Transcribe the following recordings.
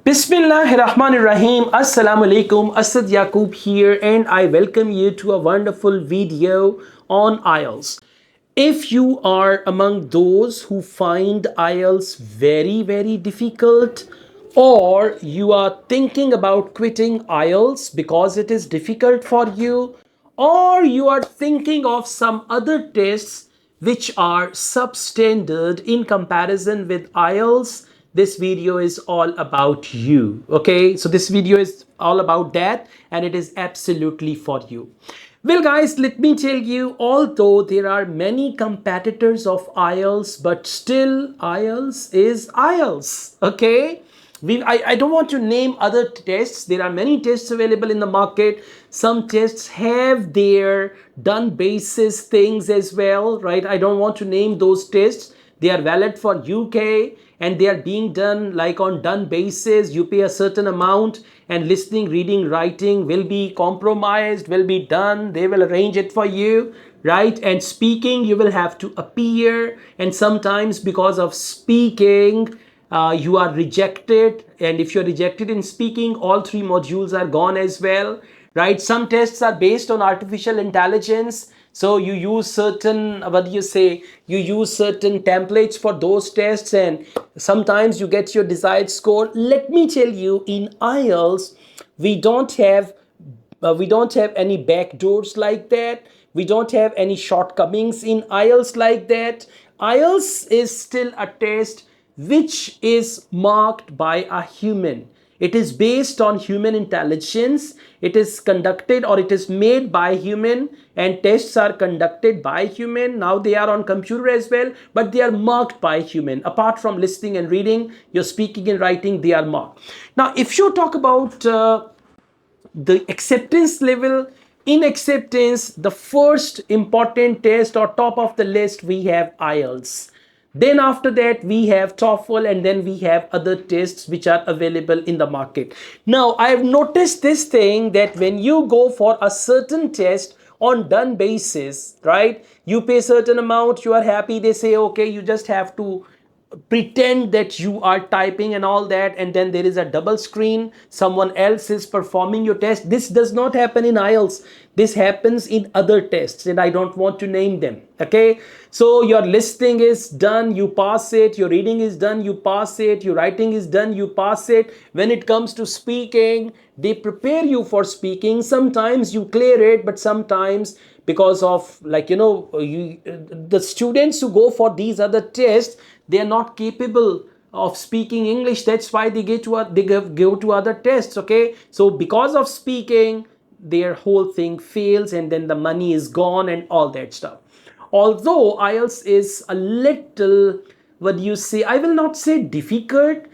Bismillahirrahmanirrahim. Assalamu alaikum. Asad Yaqub here, and I welcome you to a wonderful video on IELTS. If you are among those who find IELTS very difficult, or you are thinking about quitting IELTS because it is difficult for you, or you are thinking of some other tests which are substandard in comparison with IELTS, this video is all about you. Okay, so this video is all about that, and it is absolutely for you. Well guys, let me tell you, although there are many competitors of IELTS, but still IELTS is IELTS. Okay, I don't want to name other tests. There are many tests available in the market. Some tests have their done basis things as well, right? I don't want to name those tests. They are valid for UK and they are being done like on done basis. You pay a certain amount and listening, reading, writing will be compromised, will be done. They will arrange it for you, right? And speaking, you will have to appear, and sometimes because of speaking, you are rejected, and if you're rejected in speaking, all three modules are gone as well, right? Some tests are based on artificial intelligence, so you use certain, you use certain templates for those tests, and sometimes you get your desired score. Let me tell you, in IELTS we don't have any backdoors like that. We don't have any shortcomings in IELTS like that. IELTS is still a test which is marked by a human. It is based on human intelligence. It is conducted, or it is made by human, and tests are conducted by human. Now they are on computer as well, but they are marked by human. Apart from listening and reading, your speaking and writing, they are marked. Now if you talk about the acceptance level, in acceptance, the first important test or top of the list, we have IELTS. Then after that we have TOEFL, and then we have other tests which are available in the market. Now I have noticed this thing, that when you go for a certain test on done basis, right, you pay certain amount, you are happy, they say okay, you just have to pretend that you are typing and all that, and then there is a double screen, someone else is performing your test. This does not happen in IELTS. This happens in other tests, and I don't want to name them. Okay, so your listening is done, you pass it. Your reading is done, you pass it. Your writing is done, you pass it. When it comes to speaking, they prepare you for speaking. Sometimes you clear it, but sometimes because of the students who go for these other tests, they are not capable of speaking English. That's why they go to other tests. Okay, so because of speaking, their whole thing fails, and then the money is gone and all that stuff. Although IELTS is a little, I will not say difficult,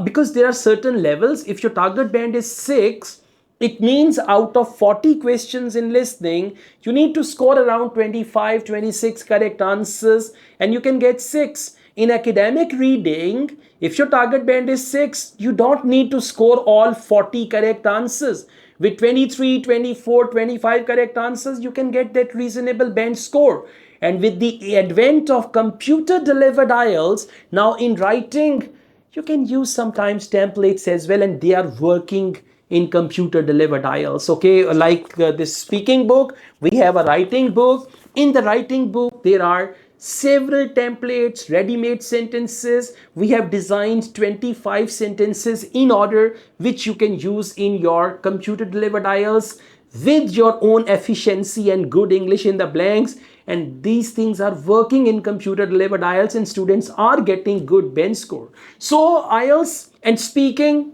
because there are certain levels. If your target band is 6, it means out of 40 questions in listening, you need to score around 25, 26 correct answers, and you can get 6. In academic reading, if your target band is 6, you don't need to score all 40 correct answers. With 23, 24, 25 correct answers, you can get that reasonable band score. And with the advent of computer delivered IELTS, now in writing, you can use sometimes templates as well, and they are working in computer delivered IELTS. Okay, like this speaking book, we have a writing book. In the writing book, there are several templates, ready-made sentences. We have designed 25 sentences in order which you can use in your computer delivered IELTS with your own efficiency and good English in the blanks. And these things are working in computer delivered IELTS, and students are getting good band score. So IELTS and speaking,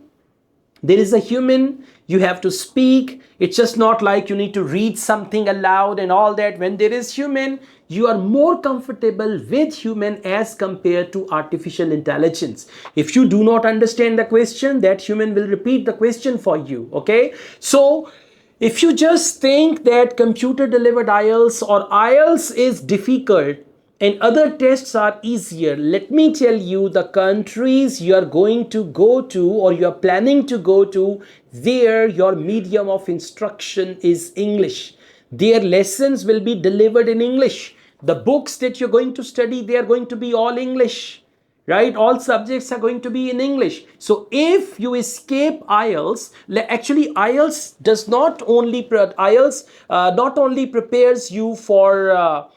there is a human, you have to speak. It's just not like you need to read something aloud and all that. When there is human, you are more comfortable with human as compared to artificial intelligence. If you do not understand the question, that human will repeat the question for you. Okay, so if you just think that computer delivered IELTS or IELTS is difficult and other tests are easier, let me tell you, the countries you are going to go to or you are planning to go to, there your medium of instruction is English. Their lessons will be delivered in English. The books that you're going to study, they are going to be all English. right? All subjects are going to be in English. So if you escape IELTS, actually IELTS does not only IELTS not only prepares you for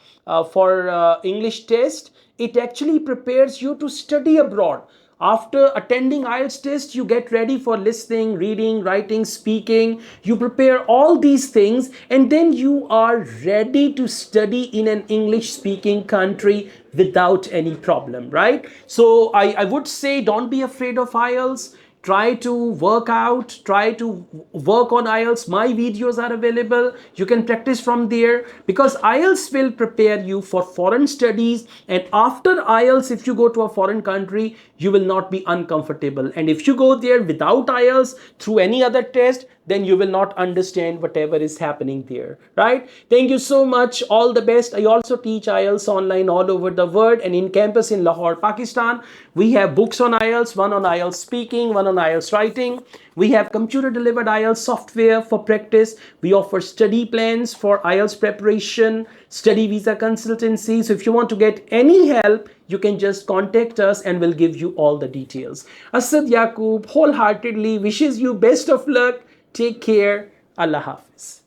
English test, it actually prepares you to study abroad. After attending IELTS test, you get ready for listening, reading, writing, speaking. You prepare all these things, and then you are ready to study in an English speaking country without any problem, right? So I would say don't be afraid of IELTS. Try to work out, try to work on IELTS. My videos are available. You can practice from there, because IELTS will prepare you for foreign studies. And after IELTS, if you go to a foreign country, you will not be uncomfortable. And if you go there without IELTS through any other test, then you will not understand whatever is happening there, right? Thank you so much. All the best. I also teach IELTS online all over the world and in campus in Lahore, Pakistan. We have books on IELTS, one on IELTS speaking, one on IELTS writing. We have computer delivered IELTS software for practice. We offer study plans for IELTS preparation, study visa consultancy. So if you want to get any help, you can just contact us and we'll give you all the details. Asad Yaqub wholeheartedly wishes you best of luck. Take care. Allah Hafiz.